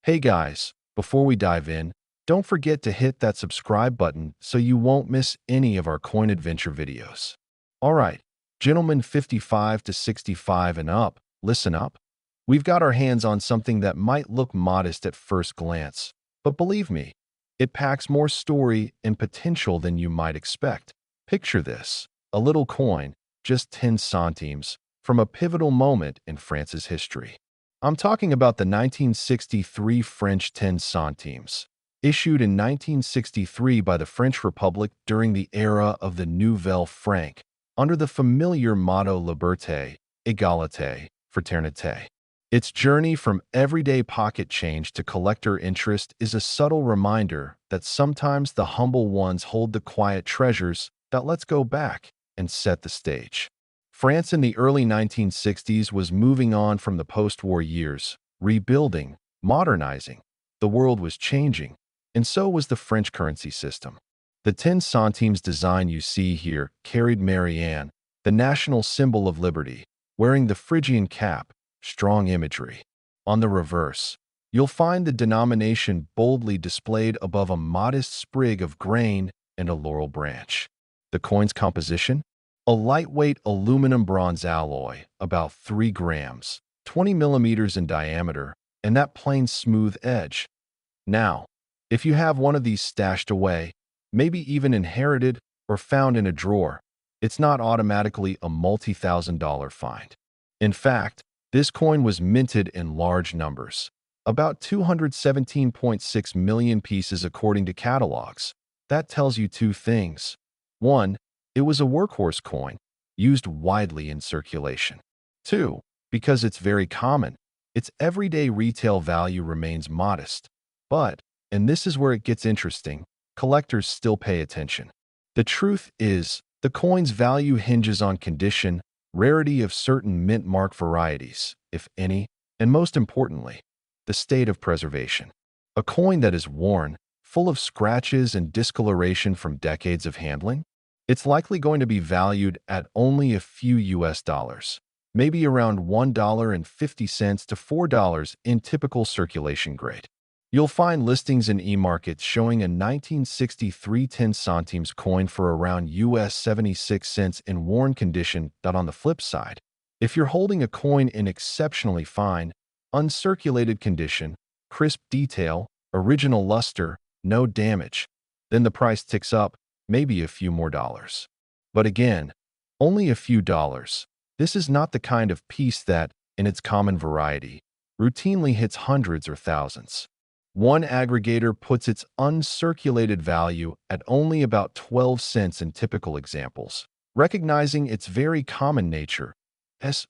Hey guys, before we dive in, don't forget to hit that subscribe button so you won't miss any of our coin adventure videos. Alright, gentlemen 55 to 65 and up, listen up. We've got our hands on something that might look modest at first glance, but believe me, it packs more story and potential than you might expect. Picture this, a little coin, just 10 centimes, from a pivotal moment in France's history. I'm talking about the 1963 French 10 centimes, issued in 1963 by the French Republic during the era of the Nouvelle Franc, under the familiar motto Liberté, Égalité, Fraternité. Its journey from everyday pocket change to collector interest is a subtle reminder that sometimes the humble ones hold the quiet treasures that let's go back and set the stage. France in the early 1960s was moving on from the post-war years, rebuilding, modernizing. The world was changing, and so was the French currency system. The 10 centimes design you see here carried Marianne, the national symbol of liberty, wearing the Phrygian cap, strong imagery. On the reverse, you'll find the denomination boldly displayed above a modest sprig of grain and a laurel branch. The coin's composition? A lightweight aluminum bronze alloy, about 3 grams, 20 millimeters in diameter, and that plain smooth edge. Now, if you have one of these stashed away, maybe even inherited or found in a drawer, it's not automatically a multi-thousand-dollar find. In fact, this coin was minted in large numbers, about 217.6 million pieces according to catalogs. That tells you two things. One, it was a workhorse coin, used widely in circulation. Two, because it's very common, its everyday retail value remains modest. But, and this is where it gets interesting, collectors still pay attention. The truth is, the coin's value hinges on condition, rarity of certain mint mark varieties, if any, and most importantly, the state of preservation. A coin that is worn, full of scratches and discoloration from decades of handling, it's likely going to be valued at only a few US dollars, maybe around $1.50 to $4 in typical circulation grade. You'll find listings in e-markets showing a 1963 10 centimes coin for around US 76 cents in worn condition. That on the flip side, if you're holding a coin in exceptionally fine, uncirculated condition, crisp detail, original luster, no damage, then the price ticks up, maybe a few more dollars. But again, only a few dollars. This is not the kind of piece that, in its common variety, routinely hits hundreds or thousands. One aggregator puts its uncirculated value at only about 12 cents in typical examples, recognizing its very common nature.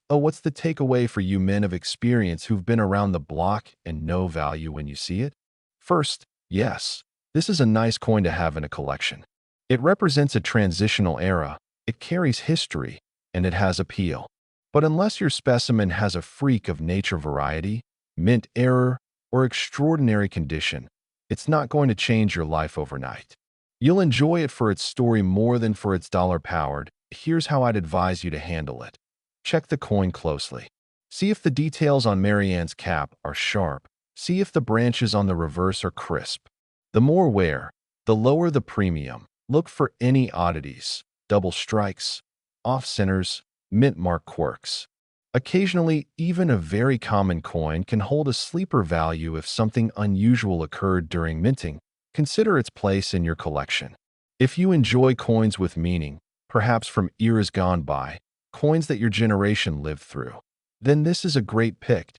What's the takeaway for you men of experience who've been around the block and know value when you see it? First, yes, this is a nice coin to have in a collection. It represents a transitional era, it carries history, and it has appeal. But unless your specimen has a freak of nature variety, mint error, or extraordinary condition, it's not going to change your life overnight. You'll enjoy it for its story more than for its dollar powered. Here's how I'd advise you to handle it. Check the coin closely. See if the details on Marianne's cap are sharp. See if the branches on the reverse are crisp. The more wear, the lower the premium. Look for any oddities, double strikes, off-centers, mint mark quirks. Occasionally, even a very common coin can hold a sleeper value if something unusual occurred during minting. Consider its place in your collection. If you enjoy coins with meaning, perhaps from eras gone by, coins that your generation lived through, then this is a great pick.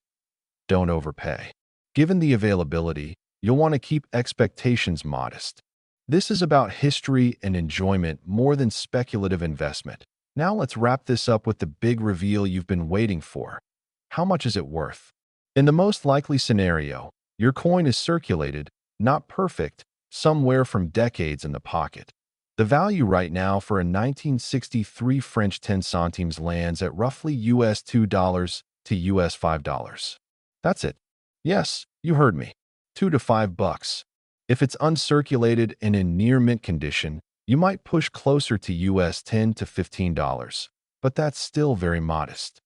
Don't overpay. Given the availability, you'll want to keep expectations modest. This is about history and enjoyment more than speculative investment. Now let's wrap this up with the big reveal you've been waiting for. How much is it worth? In the most likely scenario, your coin is circulated, not perfect, somewhere from decades in the pocket. The value right now for a 1963 French 10 centimes lands at roughly US $2 to US $5. That's it. Yes, you heard me. $2 to $5. If it's uncirculated and in near mint condition, you might push closer to US $10 to $15, but that's still very modest.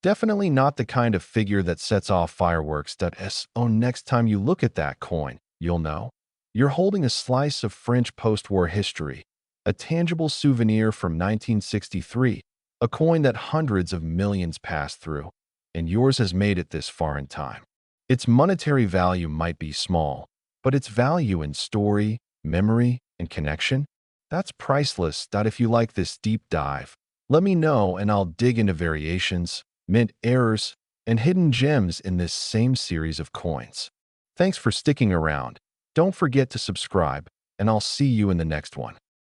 Definitely not the kind of figure that sets off fireworks. So next time you look at that coin, you'll know. You're holding a slice of French post-war history, a tangible souvenir from 1963, a coin that hundreds of millions passed through, and yours has made it this far in time. Its monetary value might be small, but its value in story, memory, and connection? That's priceless. If you like this deep dive, let me know and I'll dig into variations, mint errors, and hidden gems in this same series of coins. Thanks for sticking around. Don't forget to subscribe, and I'll see you in the next one.